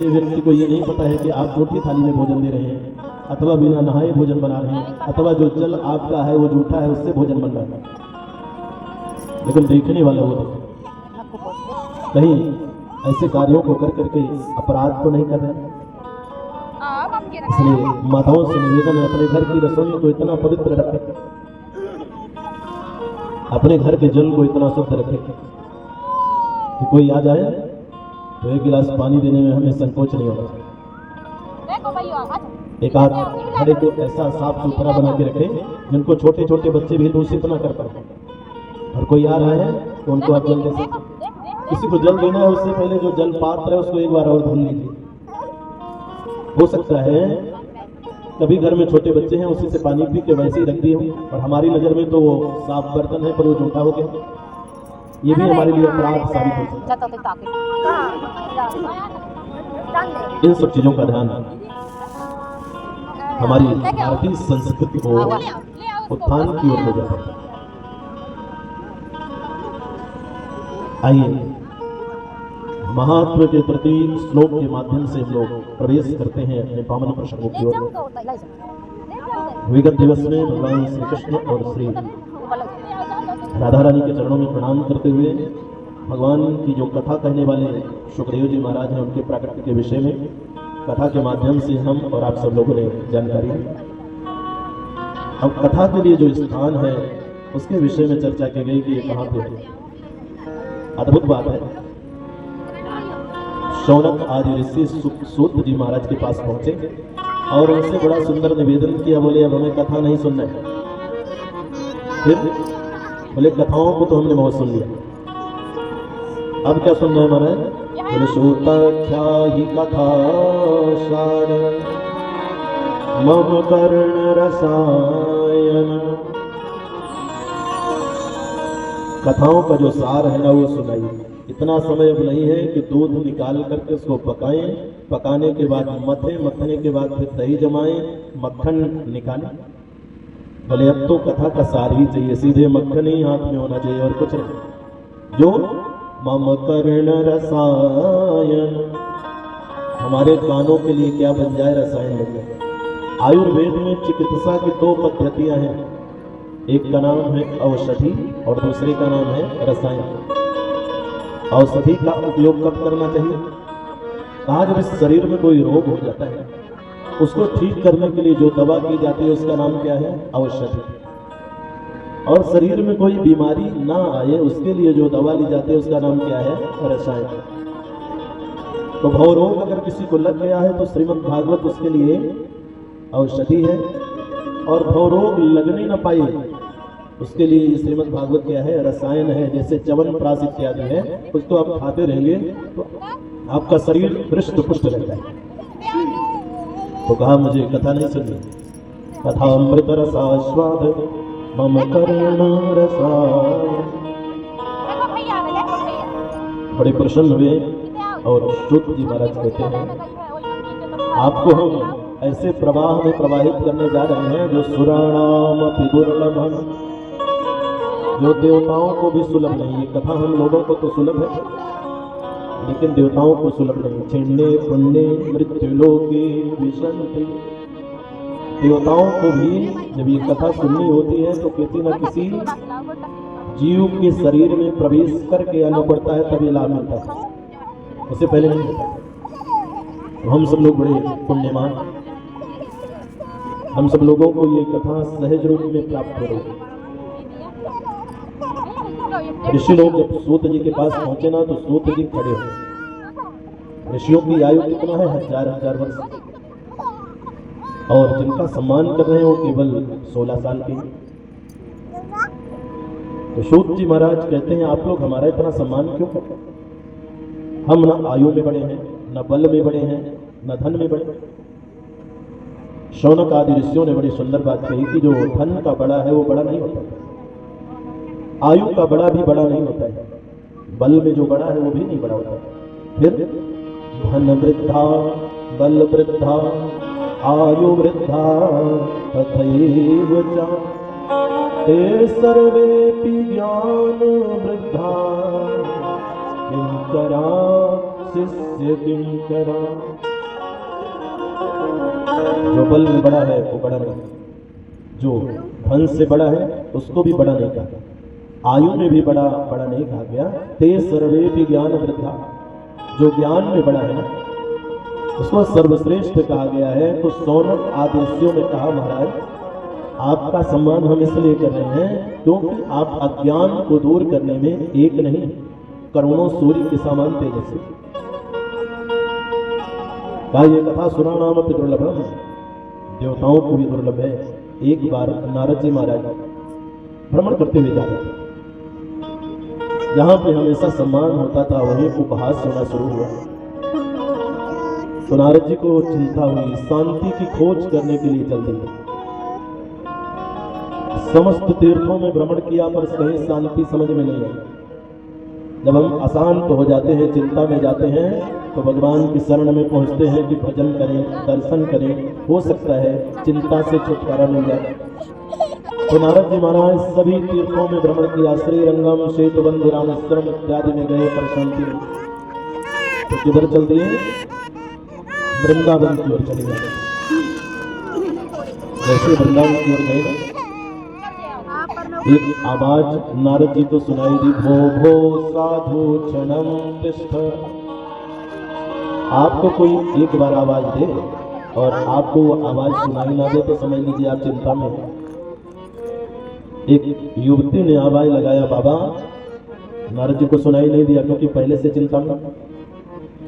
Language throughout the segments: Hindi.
व्यक्ति को ये नहीं पता है कि आप रोटी थाली में भोजन दे रहे हैं अथवा बिना नहाए भोजन बना रहे हैं अथवा जो जल आपका है वो जूठा है उससे भोजन बन रहा है, लेकिन देखने वाला वो देखे कहीं ऐसे कार्यों को कर करके अपराध तो नहीं कर रहे। इसलिए माताओं से निवेदन है, अपने घर की रसोई को इतना पवित्र रखें, अपने घर के जल को इतना शुद्ध रखें कि कोई आ जाए तो एक गिलास पानी देने में हमें संकोच नहीं होगा। एक आध घड़े को ऐसा साफ सुथरा बना के रखें जिनको छोटे छोटे बच्चे भी दूषित ना कर पाए, और कोई आ रहा है तो उनको आप जल दे सकते। किसी को जल देना है उससे पहले जो जल पात्र है उसको एक बार और धुल लीजिए। हो सकता है कभी घर में छोटे बच्चे हैं उसी से पानी पी के वैसे ही रख दिए और हमारी नजर में तो वो साफ बर्तन है पर वो जूठा हो गया, ये भी हमारे लिए अपराध साबित हो सकता है। इन सब चीजों का ध्यान हमारी भारतीय संस्कृति को उत्थान की ओर ले जाता है। आइए महात्मा के प्रति श्लोक के माध्यम से लोग प्रवेश करते हैं अपने पावन प्रसंगों की ओर। विगत दिवस में भगवान श्री कृष्ण और श्री राधा रानी के चरणों में प्रणाम करते हुए भगवान की जो कथा कहने वाले सुखदेव जी महाराज हैं उनके प्राकट्य के विषय में कथा के माध्यम से हम और आप सब लोगों ने जानकारी ली। अब कथा के लिए जो स्थान है उसके विषय में चर्चा की गई कि ये कहाँ पे है। अद्भुत बात है, शौनक आदि ऋषि सूत जी महाराज के पास पहुंचे और उनसे बड़ा सुंदर निवेदन किया, बोले अब हमें कथा नहीं सुनना है। फिर बोले कथाओं को तो हमने बहुत सुन लिया, अब क्या सुनना है महाराज? बोले सूताख्यायी कथा सार मम कर्ण रसायन। कथाओं का जो सार है ना वो सुनाइए। इतना समय अब नहीं है कि दूध निकाल करके उसको पकाएं, पकाने के बाद मथने के बाद फिर दही जमाएं, मक्खन निकालें। बोले अब तो कथा का सार ही चाहिए, सीधे मक्खन ही हाथ में होना चाहिए और कुछ नहीं। जो मम कर्ण रसायन, हमारे कानों के लिए क्या बन जाए रसायन बन जाए। आयुर्वेद में चिकित्सा की दो पद्धतियां हैं, एक का नाम है औषधि और दूसरे का नाम है रसायन। औषधि का उपयोग कब करना चाहिए? कहा जब इस शरीर में कोई रोग हो जाता है उसको ठीक करने के लिए जो दवा की जाती है उसका नाम क्या है? औषधि। और शरीर में कोई बीमारी ना आए उसके लिए जो दवा ली जाती है उसका नाम क्या है? रसायन। तो भवरोग अगर किसी को लग गया है तो श्रीमद् भागवत उसके लिए औषधि है, और भवरोग लगने न पाए उसके लिए श्रीमद् भागवत क्या है? रसायन है। जैसे च्यवनप्राश इत्यादि है, उसको आप खाते रहेंगे तो आपका शरीर हृष्ट पुष्ट रहता है। तो कहा मुझे कथा नहीं सुननी, कथा अमृत रसास्वाद मम कर्ण रसायन। बड़े प्रसन्न हुए और सूत जी महाराज कहते हैं आपको हम ऐसे प्रवाह में प्रवाहित करने जा रहे हैं जो सुराणाम अपि दुर्लभम, जो देवताओं को भी सुलभ नहीं। ये कथा हम लोगों को तो सुलभ है लेकिन देवताओं को सुलभ नहीं। छिन्ने पुण्य मृत्यु लोके विशन्ति, देवताओं को भी जब ये कथा सुननी होती है तो किसी न किसी जीव के शरीर में प्रवेश करके आना पड़ता है तभी लाभ मिलता है, उससे पहले नहीं होता। तो हम सब लोग बड़े पुण्यमान, हम सब लोगों को ये कथा सहज रूप में प्राप्त हो रही है। ऋषि लोग जब सूत जी के पास पहुंचे ना तो सूत जी खड़े हो। ऋषियों की आयु कितना है? हजार हजार वर्ष, और जिनका सम्मान कर रहे हैं वो केवल 16 साल के। तो सूत जी महाराज कहते हैं आप लोग हमारा इतना सम्मान क्यों करते हैं? हम न आयु में बड़े हैं, न बल में बड़े हैं, न धन में बड़े हैं। शौनक आदि ऋषियों ने बड़ी सुंदर बात कही कि जो धन का बड़ा है वो बड़ा नहीं होता, आयु का बड़ा भी बड़ा नहीं होता है, बल में जो बड़ा है वो भी नहीं बड़ा होता है। फिर धन वृद्धा बल वृद्धा आयु वृद्धा तथैव च ते सर्वेपि ज्ञान वृद्धा किंकरा शिष्य किंकरा। जो बल में बड़ा है वो बड़ा नहीं, जो धन से बड़ा है उसको भी बड़ा नहीं कहा, आयु में भी बड़ा नहीं कहा गया। ते सर्वे भी ज्ञान वृद्धा, जो ज्ञान में बड़ा है ना उसको सर्वश्रेष्ठ कहा गया है। तो सौनक आदेशियों ने कहा महाराज आपका सम्मान हम इसलिए कर रहे हैं क्योंकि आप अज्ञान को दूर करने में एक नहीं करोड़ों सूर्य के समान तेजस्वी। क्या ये कथा सुना नाम अपनी दुर्लभ, देवताओं को भी दुर्लभ है। एक बार नारद जी महाराज भ्रमण करते हुए जा रहे थे, जहां पे हमेशा सम्मान होता था वहीं उपहास होना शुरू हुआ। तो नारद जी को चिंता हुई, शांति की खोज करने के लिए चल दिए। समस्त तीर्थों में भ्रमण किया पर कहीं शांति समझ में नहीं आई। जब हम अशांत हो जाते हैं, चिंता में जाते हैं, तो भगवान की शरण में पहुंचते हैं कि भजन करें, दर्शन करें, हो सकता है चिंता से छुटकारा मिल जाए। तो नारद जी महाराज सभी तीर्थों में भ्रमण किया, श्रीरंगम, सेतुबंध, रामेश्वरम इत्यादि में गए पर शांति नहीं। तो किधर चल दिए? वृंदावन की ओर चले गए। जैसे वृंदावन की ओर गए एक आवाज नारद जी को सुनाई दी, भो भो साधु क्षणम तिष्ठ। आपको कोई एक बार आवाज दे और आपको आवाज सुनाई ना दे तो समझ लीजिए आप चिंता में हैं। एक युवती ने आवाज लगाया, बाबा। नारद जी को सुनाई नहीं दिया क्योंकि पहले से चिंता में।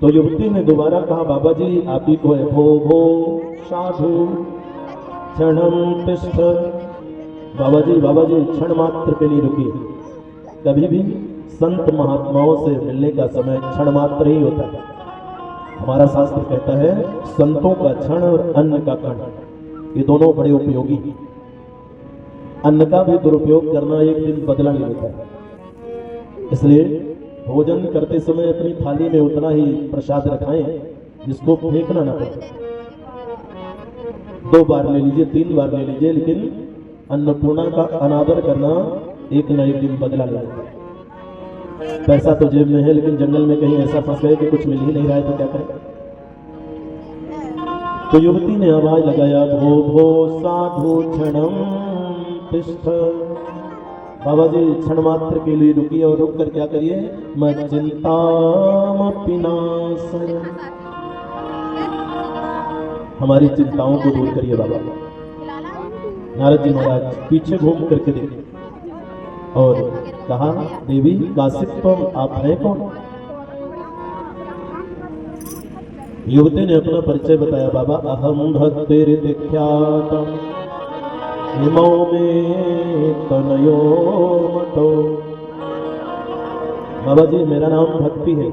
तो युवती ने दोबारा कहा, बाबा जी आप ही को है। भो भो साधु क्षणम तिष्ठ। बाबा जी क्षण मात्र के लिए रुकिए। कभी भी संत महात्माओं से मिलने का समय क्षण मात्र ही होता है। हमारा शास्त्र कहता है संतों का क्षण और अन्न का कण, ये दोनों बड़े उपयोगी हैं। अन्न का भी दुरुपयोग करना एक दिन बदला नहीं होता है। इसलिए भोजन करते समय अपनी थाली में उतना ही प्रसाद रखाएं जिसको फेंकना ना पड़े। 2 बार ले लीजिए, 3 बार ले लीजिए, लेकिन अन्नपूर्णा का अनादर करना एक न एक दिन बदला लेगा। पैसा तो जेब में है लेकिन जंगल में कहीं ऐसा फंस गए कि कुछ मिल ही नहीं रहा है तो क्या करें। तो युवती ने आवाज लगाया, भो भो साधु क्षणम तिष्ठ। बाबा जी क्षण मात्र के लिए रुकिए और रुक कर क्या करिए, मैं चिंतामपि नाशय। हमारी चिंताओं को दूर करिए बाबा। नारद जी महाराज पीछे घूम करके देखे और कहा, देवी काशिप्तम आप हैं कौन? युवती ने अपना परिचय बताया, बाबा अहम भक्तिर्विख्यातम इमौ में तनयो मतो। बाबा जी मेरा नाम भक्ति है।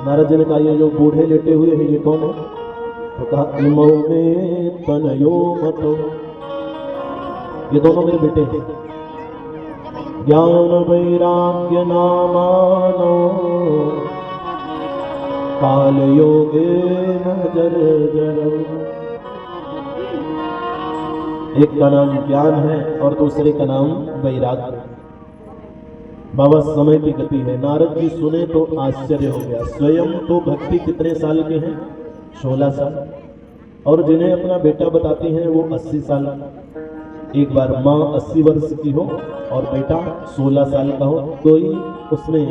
नारद जी ने कहा, ये जो बूढ़े लेटे हुए हैं ये कौन है? तो कहा, इमौ में तनयो मतो, ये दोनों मेरे बेटे हैं। ज्ञान वैराग्य नामानो काल योगेन जर्जरम्। एक का नाम ज्ञान है और दूसरे का नाम वैराग्य। बाबा समय की गति है। नारद जी सुने तो आश्चर्य हो गया। स्वयं तो भक्ति कितने साल के हैं? 16 साल। और जिन्हें अपना बेटा बताती हैं वो 80 साल। एक बार माँ 80 वर्ष की हो और बेटा 16 साल का हो, कोई उसमें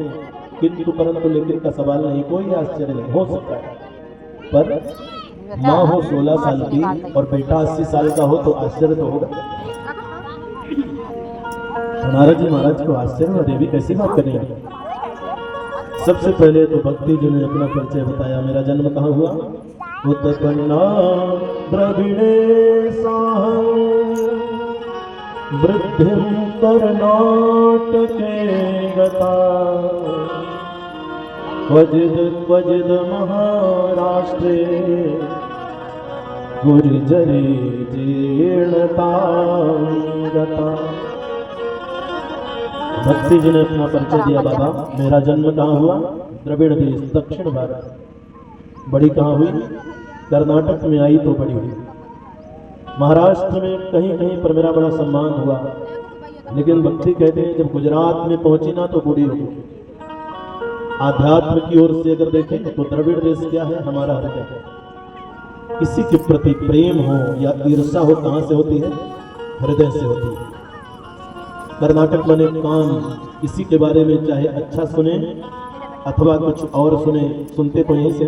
किंतु परंतु लेकिन का सवाल नहीं, कोई आश्चर्य नहीं। हो सकता है पर माँ हो 16 साल की और बेटा 80 साल का हो तो आश्चर्य तो होगा। नारद जी महाराज को आश्चर्य और देवी कैसी बात कर रही है। सबसे पहले तो भक्ति जी ने अपना परिचय बताया, मेरा जन्म कहाँ हुआ? उत्पन्ना द्रविणे साहं वृद्धिं कर्नाटके गता क्वचिद महाराष्ट्रे गुर्जरी जीर्णतां गता। भक्ति जी ने अपना परिचय दिया, बाबा मेरा जन्म कहाँ हुआ? द्रविड़ देश, दक्षिण भारत। बड़ी कहाँ हुई? कर्नाटक में आई तो बड़ी हुई। महाराष्ट्र में कहीं कहीं पर मेरा बड़ा सम्मान हुआ, लेकिन भक्ति कहते हैं जब गुजरात में पहुंची ना तो बूढ़ी हो गई। आध्यात्म की ओर से अगर देखें तो द्रविड़ देश क्या है? हमारा हृदय। किसी के प्रति प्रेम हो या ईर्ष्या हो, कहां से होती है? हृदय से होती है। कर्नाटक बने कान किसी के बारे में चाहे अच्छा सुने अथवा कुछ और सुने, सुनते तो यहीं से,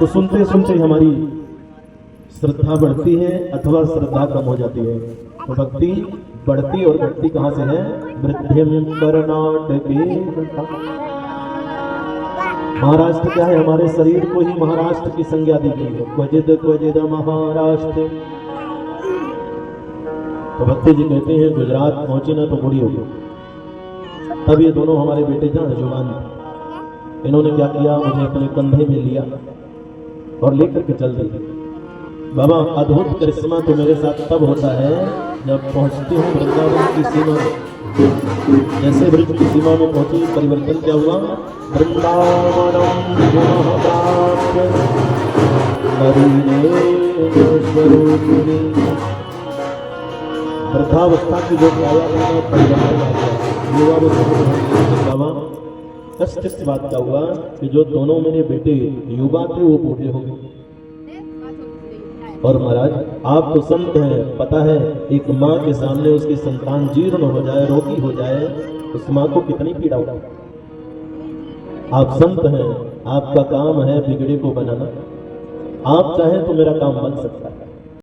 तो सुनते सुनते हमारी श्रद्धा बढ़ती है अथवा श्रद्धा कम हो जाती है। तो भक्ति बढ़ती और घटती कहां से है? वृद्धिम कर्नाटके। महाराष्ट्र क्या है? हमारे शरीर को ही महाराष्ट्र की संज्ञा दी गई है, क्वचिद महाराष्ट्र। तो भक्ति जी कहते हैं गुजरात पहुंची ना तो बूढ़ी हो गई। तब ये दोनों हमारे बेटे जहां जुबान थे, इन्होंने क्या किया? मुझे अपने कंधे में लिया और लेकर के चल दिए। बाबा अद्भुत करिश्मा तो मेरे साथ तब होता है जब पहुंचती हूँ वृंदावन की सीमा में। जैसे ब्रज की सीमा में पहुंची, परिवर्तन क्या हुआ? वृंदावनम वृद्धावस्था की जो काया परिवर्तन आ गया, युवावस्था। बाबा कष्ट इस बात का हुआ कि जो दोनों मेरे बेटे युवा थे वो बूढ़े हो गए। और महाराज आप तो संत हैं, पता है एक माँ के सामने उसकी संतान जीर्ण हो जाए, रोगी हो जाए, उस माँ को कितनी पीड़ा होती है। आप संत हैं, आपका काम है बिगड़े को बनाना। आप चाहें तो मेरा काम बन सकता है।